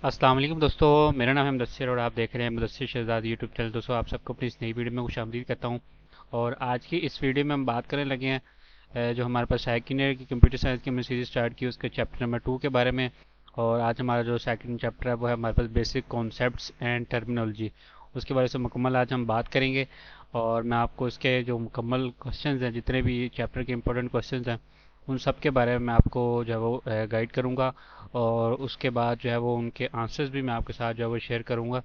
अस्सलाम वालेकुम दोस्तों। मेरा नाम है मुदस्सिर और आप देख रहे हैं मुदस्सिर शहजाद यूट्यूब चैनल। दोस्तों आप सबको अपनी इस नई वीडियो में खुशामदीद करता हूं। और आज की इस वीडियो में हम बात करने लगे हैं जो हमारे पास सेकंड ईयर की कंप्यूटर साइंस की हमने सीरीज स्टार्ट की उसके चैप्टर नंबर 2 के बारे में। और आज हमारा जो सेकंड चैप्टर है वो है हमारे पास बेसिक कॉन्सेप्ट्स एंड टर्मिनोलॉजी। उसके बारे में मुकम्मल आज हम बात करेंगे। और मैं आपको इसके जो मुकम्मल क्वेश्चंस हैं, जितने भी चैप्टर के इंपॉर्टेंट क्वेश्चंस हैं, उन सब के बारे में मैं आपको जो है वो गाइड करूँगा। और उसके बाद जो है वो उनके आंसर्स भी मैं आपके साथ जो है वो शेयर करूँगा,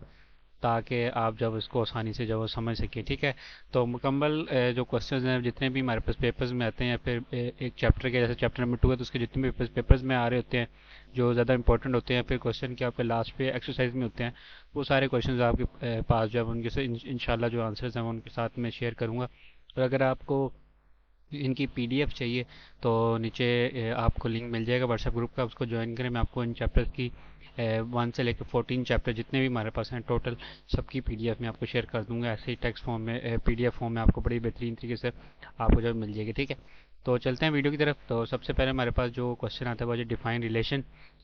ताकि आप जब इसको आसानी से जब वो समझ सकें। ठीक है। तो मुकम्मल जो क्वेश्चंस हैं, जितने भी हमारे पास पेपर्स में आते हैं, या फिर एक चैप्टर के, जैसे चैप्टर नंबर 2 है तो उसके जितने भी पेपर्स में आ रहे होते हैं जो ज़्यादा इंपॉर्टेंट होते हैं, फिर क्वेश्चन के आपके लास्ट पे एक्सरसाइज में होते हैं, वो सारे क्वेश्चन आपके पास जो है उनके से इंशाल्लाह जो आंसर्स हैं वो उनके साथ में शेयर करूँगा। और अगर आपको इनकी पीडीएफ चाहिए तो नीचे आपको लिंक मिल जाएगा व्हाट्सएप ग्रुप का, उसको ज्वाइन करें। मैं आपको इन चैप्टर्स की 1 से लेकर 14 चैप्टर जितने भी हमारे पास हैं टोटल, सबकी पीडीएफ में आपको शेयर कर दूंगा। ऐसे ही टेक्स्ट फॉर्म में, पीडीएफ फॉर्म में आपको बड़ी बेहतरीन तरीके से आपको जो मिल जाएगी। ठीक है। तो चलते हैं वीडियो की तरफ। तो सबसे पहले हमारे पास जो क्वेश्चन आता है वो है define relation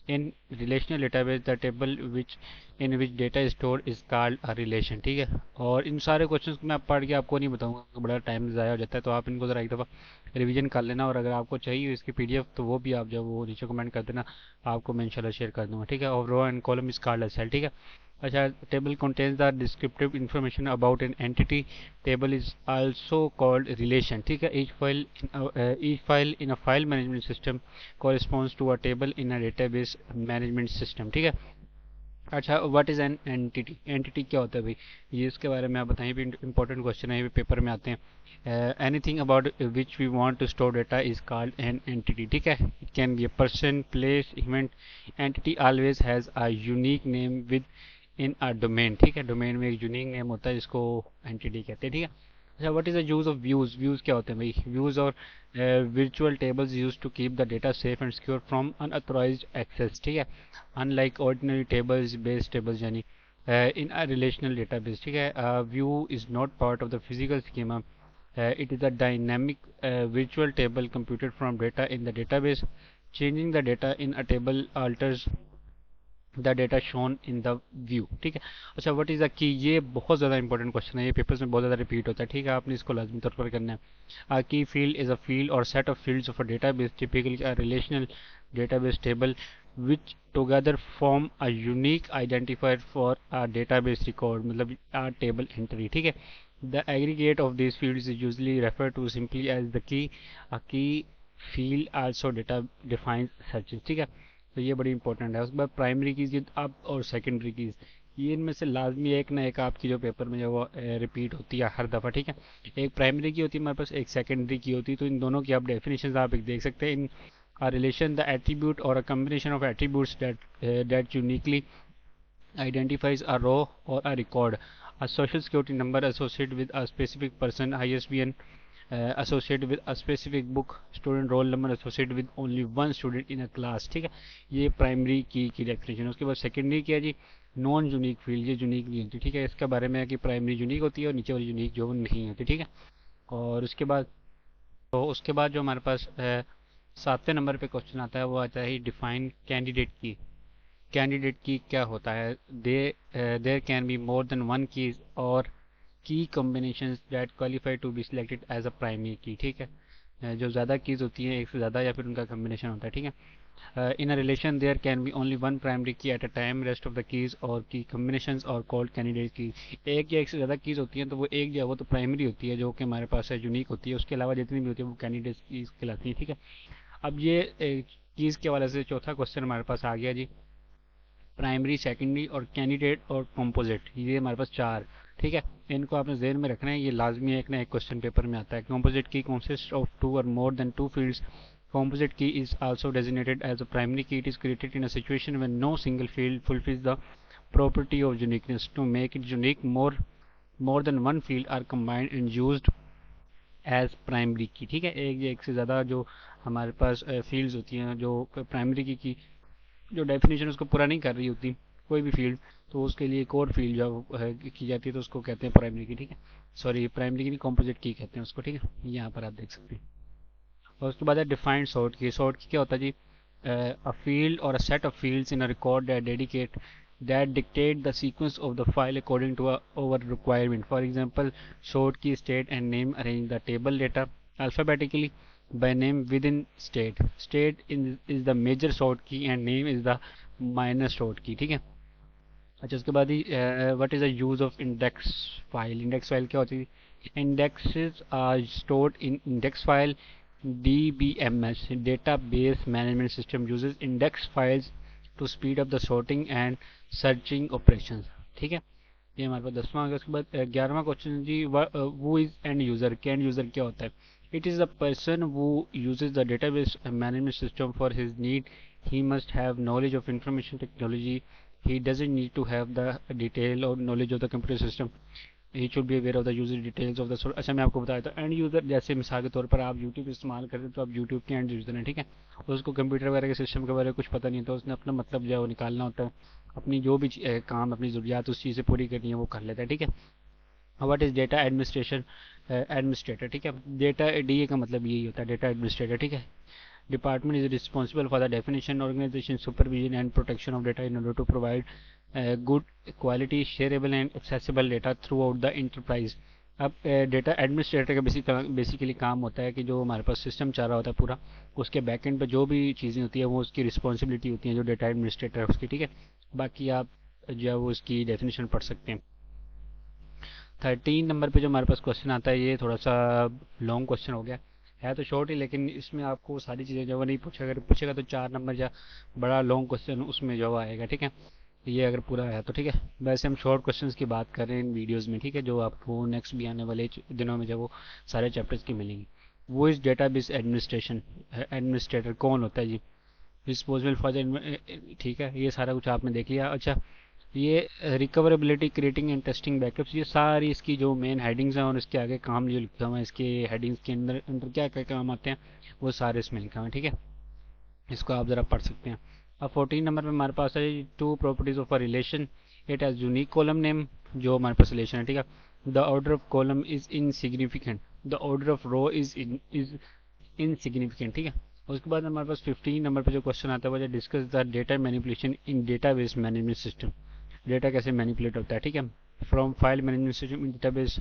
in relational database, the table which in which data is stored is called a relation. ठीक है। और इन सारे क्वेश्चंस को मैं पढ़ के आपको नहीं बताऊंगा क्योंकि बड़ा टाइम ज़ाया हो जाता है, तो आप इनको ज़रा एक दफ़ा रिवीजन कर लेना। और अगर आपको चाहिए इसकी पीडीएफ तो वो भी आप जब वो नीचे कमेंट कर देना, आपको मैं इंशाल्लाह शेयर कर दूंगा। ठीक है। और row and column is called as cell. ठीक है। अच्छा, table contains the descriptive information about an entity. Table is also called relation. ठीक है। each file in a file management system corresponds to a table in a database management system. ठीक है। अच्छा, what is an entity? Entity क्या होता है भाई, ये इसके बारे में आप बताएं। भी इंपॉर्टेंट क्वेश्चन है, ये भी पेपर में आते हैं। Anything about which we want to store data is called an entity. ठीक है। It can be a person, place, event. Entity always has a unique name within a domain. ठीक है। डोमेन में एक unique name होता है जिसको entity कहते हैं। ठीक है। अच्छा, what is the use of views? Views क्या होते हैं भाई? व्यूज और virtual tables used to keep the data safe and secure from unauthorized access. ठीक है। unlike ordinary tables, base tables यानी in a relational database. ठीक है। view is not part of the physical schema. It is a dynamic virtual table computed from data in the database. Changing the data in a table alters the data shown in the view. ठीक है। अच्छा, what is the key? ये बहुत ज़्यादा important question है, ये papers में बहुत ज़्यादा रिपीट होता है। ठीक है। आपने इसको लाजमी तौर पर करना है। A key field is a field or set of fields of a database, typically a relational database table, which together form a unique identifier for a database record, मतलब a table entry। ठीक है। The aggregate of these fields is usually referred to simply as the key. A key field also data defines searches। ठीक है। तो ये बड़ी important है। उसके बाद प्राइमरी कीज अब और सेकेंडरी कीज, ये इनमें से लाजमी एक ना एक आपकी जो पेपर में जो वो रिपीट होती है हर दफ़ा। ठीक है। एक प्राइमरी की होती है हमारे पास, एक सेकेंडरी की होती है। तो इन दोनों की आप डेफिनेशन आप एक देख सकते हैं। इन a relation, the attribute or a combination of attributes that uniquely identifies a row or a record. A social security number associated with a specific person, ISBN associated with a specific book, student roll number associated with only one student in a class। ठीक है। ये primary की definition है। उसके बाद secondary क्या है जी? Non unique field, ये यूनिक नहीं होती। ठीक है। इसके बारे में है कि प्राइमरी यूनिक होती है और नीचे वाली यूनिक जो नहीं होती। ठीक है। और उसके बाद जो हमारे पास 7वें नंबर पे क्वेश्चन आता है वो आता है डिफाइन कैंडिडेट की। कैंडिडेट की क्या होता है? There can be more than one keys और key combinations that qualify to be selected as a primary key. ठीक है। जो ज़्यादा कीज होती हैं, एक से ज़्यादा, या फिर उनका कॉम्बिनेशन होता है। ठीक है। In a relation there can be only one primary key at a time, rest of the keys और की कॉम्बिनेशंस और कॉल्ड कैंडिडेट की। एक या एक से ज़्यादा कीज होती हैं तो वो एक जो है वो तो प्राइमरी होती है, जो कि हमारे पास है यूनिक होती है। उसके अलावा जितनी भी होती है वो कैंडिडेट कीज कहलाती है। ठीक है। अब ये कीज के हवाले से चौथा क्वेश्चन हमारे पास आ गया जी। प्राइमरी, सेकेंडरी और कैंडिडेट और कंपोजिट, ये हमारे पास चार। ठीक है। इनको आपने जेहन में रखना है, ये लाजमी एक ना एक क्वेश्चन पेपर में आता है। Composite key consist of two or more than two fields. Composite key is also designated as a primary key. It is created in a situation when no single field fulfills the property of uniqueness. To make it unique, more than one field are combined and used as primary key। ठीक है। एक या एक से ज़्यादा जो हमारे पास fields होती हैं, जो प्राइमरी की जो डेफिनेशन उसको पूरा नहीं कर रही होती कोई भी फील्ड, तो उसके लिए एक और फील्ड जो की जाती है तो उसको कहते हैं प्राइमरी की। ठीक है। सॉरी, प्राइमरी की नहीं, कॉम्पोजिट की कहते हैं उसको। ठीक है। यहाँ पर आप देख सकते हैं। और उसके बाद है डिफाइंड सॉर्ट की। सॉर्ट की क्या होता है जी? अ फील्ड और a set of fields in a record that dedicate that dictate the sequence of the file according to our requirement. For example, sort key, state, and name arrange the table data alphabetically by name within state. State is the major sort key and name is the minor sort key. ठीक है. अच्छा, उसके बाद ही what is the use of index file. Index file क्या होती है? Indexes are stored in index file. DBMS database management system uses index files to speed up the sorting and searching operations. ठीक है, ये हमारे पास 10वां आ गया. उसके बाद 11वां क्वेश्चन जी, वो इज एंड यूजर. के एंड यूजर क्या होता है? It is the person who uses the database management system for his need. he must have knowledge of information technology. He doesn't need to have the detail or knowledge of the computer system. He should be aware of the user details of the source. अच्छा, मैं आपको बताया था end user. जैसे मिसाल के तौर पर आप YouTube इस्तेमाल करते हैं तो आप YouTube के एंड यूज़र हैं. ठीक है, उसको कंप्यूटर वगैरह के सिस्टम के बारे में कुछ पता नहीं होता. उसने अपना मतलब जो है वो निकालना होता है. अपनी जो भी काम, अपनी ज़रूरियात उस चीज़ से पूरी करनी है वो कर लेता है. ठीक है. What is data administration administrator. ठीक है, डेटा DA का मतलब यही होता है, डेटा एडमिनिस्ट्रेटर. ठीक है. Department is responsible for the definition, organization, supervision and protection of data in order to provide good quality, shareable and accessible data throughout the enterprise. अब डेटा एडमिनिस्ट्रेटर का basically काम होता है कि जो हमारे पास सिस्टम चल रहा होता है पूरा, उसके बैकएंड पे जो भी चीज़ें होती है वो उसकी रिस्पॉन्सिबिलिटी होती है जो डेटा एडमिनिस्ट्रेटर है उसकी. ठीक है, बाकी आप जो है वो उसकी डेफिनेशन पढ़ सकते हैं. 13 नंबर पे जो हमारे पास क्वेश्चन आता है ये थोड़ा सा लॉन्ग क्वेश्चन हो गया है, तो शॉर्ट ही, लेकिन इसमें आपको सारी चीज़ें जो नहीं पूछेगा. अगर पूछेगा तो 4 नंबर या बड़ा लॉन्ग क्वेश्चन उसमें जो आएगा. ठीक है, ये अगर पूरा है तो ठीक है. वैसे हम शॉर्ट क्वेश्चंस की बात कर रहे हैं इन वीडियोस में. ठीक है, जो आपको नेक्स्ट भी आने वाले दिनों में जब वो सारे चैप्टर्स की मिलेंगी. वो इस डेटाबेस एडमिनिस्ट्रेशन एडमिनिस्ट्रेटर कौन होता है जी? Responsible for the. ठीक है, ये सारा कुछ आपने देख लिया. अच्छा, ये recoverability, creating and testing backups, ये सारी इसकी जो मेन हेडिंग्स हैं और इसके आगे काम जो लिखा हुआ है, इसके हेडिंग्स के अंदर अंदर क्या क्या काम आते हैं वो सारे इसमें लिखा हुआ है. ठीक है, इसको आप ज़रा पढ़ सकते हैं. अब 14 नंबर पे हमारे पास है two properties of a relation. It has unique column name, जो हमारे पास रिलेशन है. ठीक है, the order of column is insignificant, the order of row is insignificant. ठीक है, उसके बाद हमारे पास 15 नंबर पे जो क्वेश्चन आता है वो discuss the data manipulation in database management system. Data कैसे मैनिपुलेट होता है. ठीक है, from file management system in database.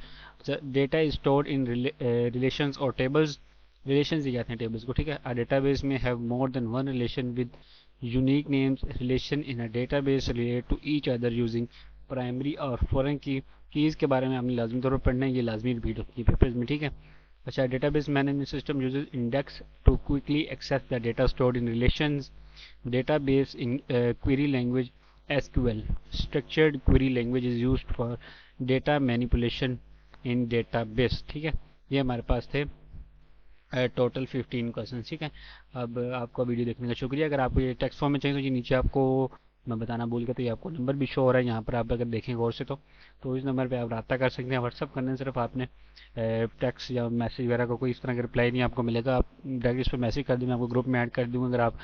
Data is stored in relations और टेबल्स. रिलेशंस दिए जाते हैं टेबल्स को. ठीक है, अ डेटाबेस में have more than one relation with unique names. Relation in a database relate to each other using primary और foreign keys के बारे में आपने लाजमी तौर पर पढ़ना है, ये लाजमी रिपीट होती है पेपर्स में. ठीक है. अच्छा, database management system uses index to quickly access the data stored in relations. Database in query language SQL, structured query language is used for data manipulation in database. ठीक है, ये हमारे पास थे टोटल 15 क्वेश्चन. ठीक है, अब आपका वीडियो देखने का शुक्रिया. अगर आपको ये टेक्स्ट फॉर्म में चाहिए तो ये नीचे आपको मैं बताना भूल गया, तो ये आपको नंबर भी शो हो रहा है यहाँ पर. आप अगर देखें गौर से तो इस नंबर पे आप रब्ता कर सकते हैं. व्हाट्सअप करने सिर्फ आपने टेक्स्ट या मैसेज वगैरह को कोई इस तरह का रिप्लाई नहीं आपको मिलेगा. आप डायरेक्ट इस पर मैसेज कर दें, मैं आपको ग्रुप में ऐड कर दूँगा. अगर आप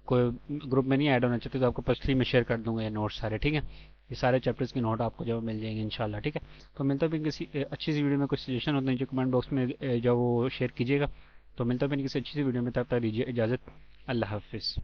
कोई ग्रुप में नहीं ऐड होना चाहते तो आपको +3 में शेयर कर दूंगा ये नोट्स सारे. ठीक है, ये सारे चैप्टर्स के नोट आपको जब मिल जाएंगे इंशाल्लाह. ठीक है, तो मिलता भी किसी अच्छी सी वीडियो में. कुछ सजेशन होते हैं जो कमेंट बॉक्स में जो वो शेयर कीजिएगा. तो मिलता भी किसी अच्छी सी वीडियो में, तब तक दीजिए इजाज़त. अल्लाह हाफिज़.